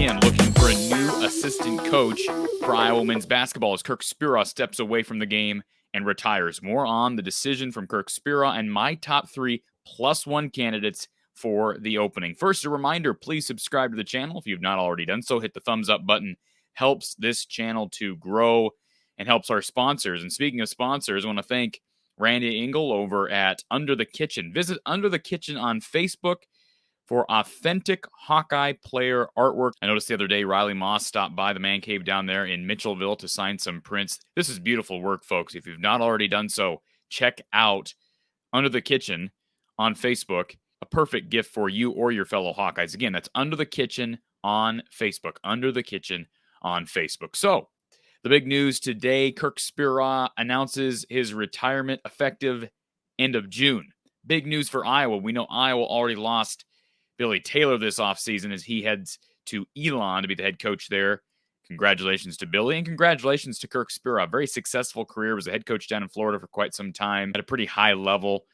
ESPN looking for a new assistant coach for Iowa men's basketball as Kirk Speraw steps away from the game and retires. More on the decision from Kirk Speraw and my top 3+1 candidates for the opening. First, a reminder, please subscribe to the channel if you've not already done so. Hit the thumbs up button. Helps this channel to grow and helps our sponsors. And speaking of sponsors, I want to thank Randy Engel over at Under the Kitchen. Visit Under the Kitchen on Facebook for authentic Hawkeye player artwork. I noticed the other day Riley Moss stopped by the man cave down there in Mitchellville to sign some prints. This is beautiful work, folks. If you've not already done so, check out Under the Kitchen on Facebook. A perfect gift for you or your fellow Hawkeyes. Again, that's Under the Kitchen on Facebook. Under the Kitchen on Facebook. So, the big news today, Kirk Speraw announces his retirement effective end of June. Big news for Iowa. We know Iowa already lost Billy Taylor this offseason as he heads to Elon to be the head coach there. Congratulations to Billy and congratulations to Kirk Speraw. Very successful career. Was a head coach down in Florida for quite some time at a pretty high level.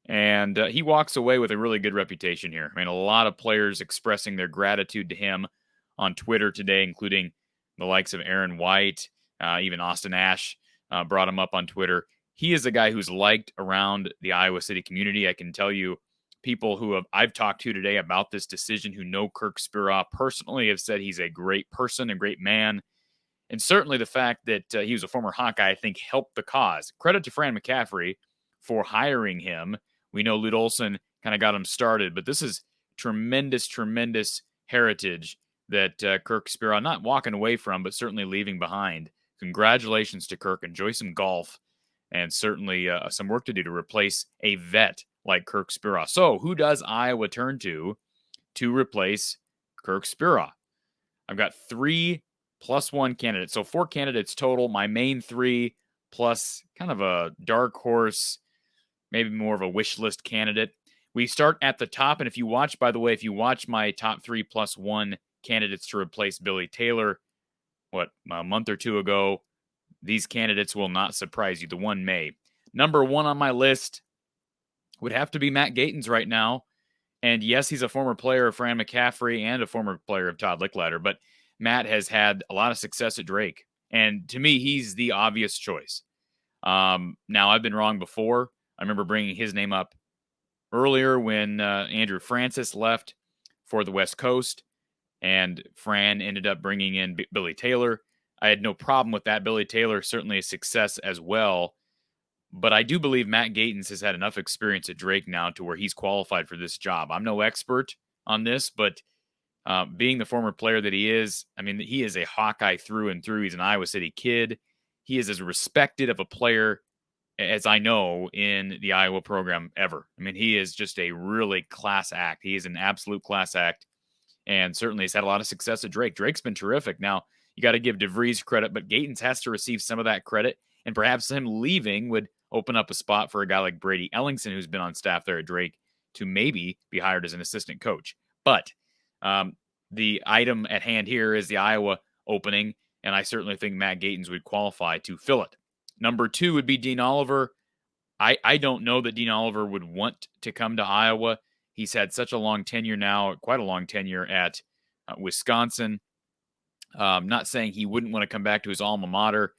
And he walks away with a really good reputation here. I mean, a lot of players expressing their gratitude to him on Twitter today, including the likes of Aaron White, even Austin Ash brought him up on Twitter. He is a guy who's liked around the Iowa City community. I can tell you, people who I've talked to today about this decision who know Kirk Speraw personally have said he's a great person, a great man. And certainly the fact that he was a former Hawkeye, I think, helped the cause. Credit to Fran McCaffrey for hiring him. We know Lute Olson kind of got him started, but this is tremendous, tremendous heritage that Kirk Speraw not walking away from, but certainly leaving behind. Congratulations to Kirk. Enjoy some golf and certainly some work to do to replace a vet like Kirk Speraw. So who does Iowa turn to replace Kirk Speraw? I've got 3+1 candidates. So 4 candidates total. My main 3 plus kind of a dark horse, maybe more of a wish list candidate. We start at the top. And if you watch, by the way, if you watch my top 3+1 candidates to replace Billy Taylor, a month or two ago, these candidates will not surprise you. The one may. Number 1 on my list would have to be Matt Gatens right now. And yes, he's a former player of Fran McCaffrey and a former player of Todd Licklider, but Matt has had a lot of success at Drake. And to me, he's the obvious choice. Now, I've been wrong before. I remember bringing his name up earlier when Andrew Francis left for the West Coast, and Fran ended up bringing in Billy Taylor. I had no problem with that. Billy Taylor, certainly a success as well. But I do believe Matt Gatens has had enough experience at Drake now to where he's qualified for this job. I'm no expert on this, but being the former player that he is, I mean, he is a Hawkeye through and through. He's an Iowa City kid. He is as respected of a player as I know in the Iowa program ever. I mean, he is just a really class act. He is an absolute class act, and certainly has had a lot of success at Drake. Drake's been terrific. Now, you got to give DeVries credit, but Gatens has to receive some of that credit, and perhaps him leaving would open up a spot for a guy like Brady Ellingson, who's been on staff there at Drake, to maybe be hired as an assistant coach. But the item at hand here is the Iowa opening, and I certainly think Matt Gatens would qualify to fill it. Number 2 would be Dean Oliver. I don't know that Dean Oliver would want to come to Iowa. He's had such a long tenure now, quite a long tenure at Wisconsin. Not saying he wouldn't want to come back to his alma mater,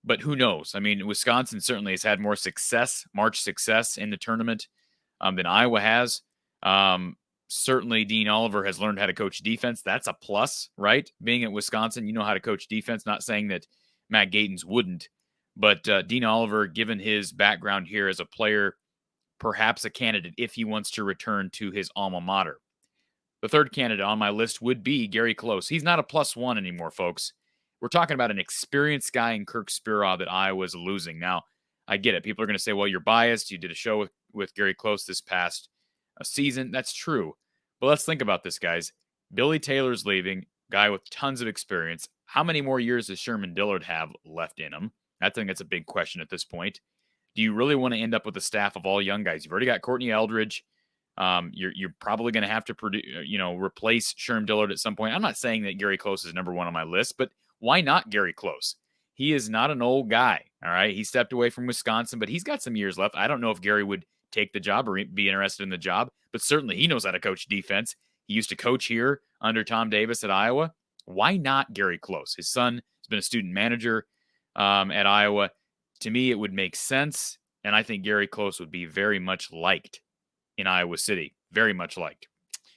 but who knows? I mean, Wisconsin certainly has had more success, March success in the tournament than Iowa has. Certainly, Dean Oliver has learned how to coach defense. That's a plus, right? Being at Wisconsin, you know how to coach defense. Not saying that Matt Gatens wouldn't, but Dean Oliver, given his background here as a player, perhaps a candidate if he wants to return to his alma mater. The third candidate on my list would be Gary Close. He's not a +1 anymore, folks. We're talking about an experienced guy in Kirk Speraw that Iowa's losing. Now, I get it. People are going to say, well, you're biased. You did a show with Gary Close this past season. That's true. But let's think about this, guys. Billy Taylor's leaving, guy with tons of experience. How many more years does Sherman Dillard have left in him? I think that's a big question at this point. Do you really want to end up with a staff of all young guys? You've already got Courtney Eldridge. You're probably going to have to replace Sherman Dillard at some point. I'm not saying that Gary Close is number 1 on my list, but why not Gary Close? He is not an old guy, all right? He stepped away from Wisconsin, but he's got some years left. I don't know if Gary would take the job or be interested in the job, but certainly he knows how to coach defense. He used to coach here under Tom Davis at Iowa. Why not Gary Close? His son has been a student manager at Iowa. To me, it would make sense, and I think Gary Close would be very much liked in Iowa City. Very much liked.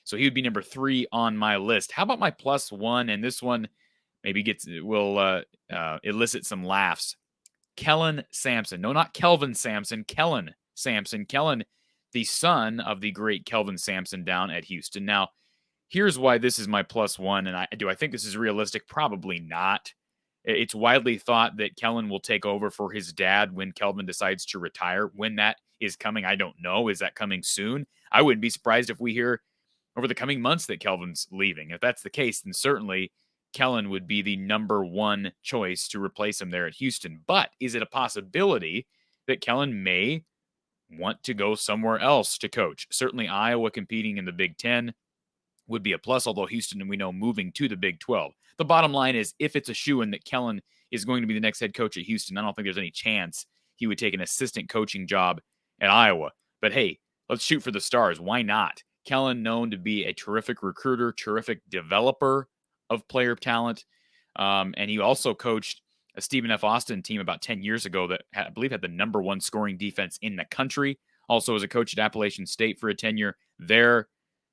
So he would be number 3 on my list. How about my +1? And this one maybe will elicit some laughs. Kellen Sampson. No, not Kelvin Sampson. Kellen Sampson. Kellen, the son of the great Kelvin Sampson down at Houston. Now, here's why this is my +1. And do I think this is realistic? Probably not. It's widely thought that Kellen will take over for his dad when Kelvin decides to retire. When that is coming, I don't know. Is that coming soon? I wouldn't be surprised if we hear over the coming months that Kelvin's leaving. If that's the case, then certainly Kellen would be the number 1 choice to replace him there at Houston. But is it a possibility that Kellen may want to go somewhere else to coach? Certainly Iowa competing in the Big Ten would be a plus, although Houston, we know, moving to the Big 12. The bottom line is, if it's a shoo-in that Kellen is going to be the next head coach at Houston, I don't think there's any chance he would take an assistant coaching job at Iowa. But hey, let's shoot for the stars. Why not? Kellen, known to be a terrific recruiter, terrific developer of player talent. And he also coached a Stephen F. Austin team about 10 years ago that I believe had the number 1 scoring defense in the country. Also was a coach at Appalachian State for a tenure there.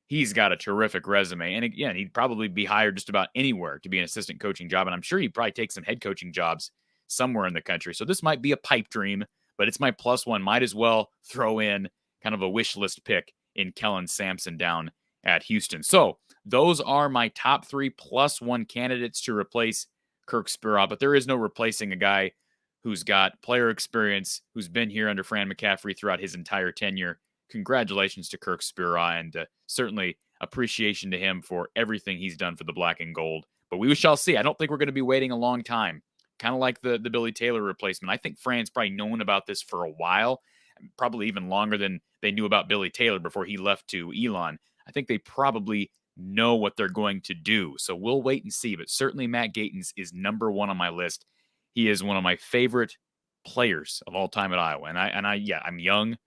He's got a terrific resume. And again, he'd probably be hired just about anywhere to be an assistant coaching job. And I'm sure he'd probably take some head coaching jobs somewhere in the country. So this might be a pipe dream, but it's my +1. Might as well throw in kind of a wish list pick in Kellen Sampson down at Houston. So those are my top 3 +1 candidates to replace Kirk Speraw. But there is no replacing a guy who's got player experience, who's been here under Fran McCaffrey throughout his entire tenure. Congratulations to Kirk Speraw, and certainly appreciation to him for everything he's done for the black and gold. But we shall see. I don't think we're going to be waiting a long time. Kind of like the Billy Taylor replacement. I think Fran's probably known about this for a while, probably even longer than they knew about Billy Taylor before he left to Elon. I think they probably know what they're going to do. So we'll wait and see. But certainly Matt Gatens is number 1 on my list. He is one of my favorite players of all time at Iowa. And I'm young,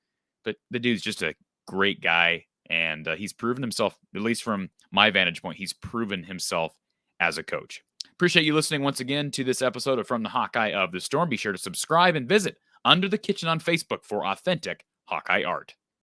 but the dude's just a great guy. And he's proven himself, at least from my vantage point, he's proven himself as a coach. Appreciate you listening once again to this episode of From the Hawkeye of the Storm. Be sure to subscribe and visit Under the Kitchen on Facebook for authentic Hawkeye art.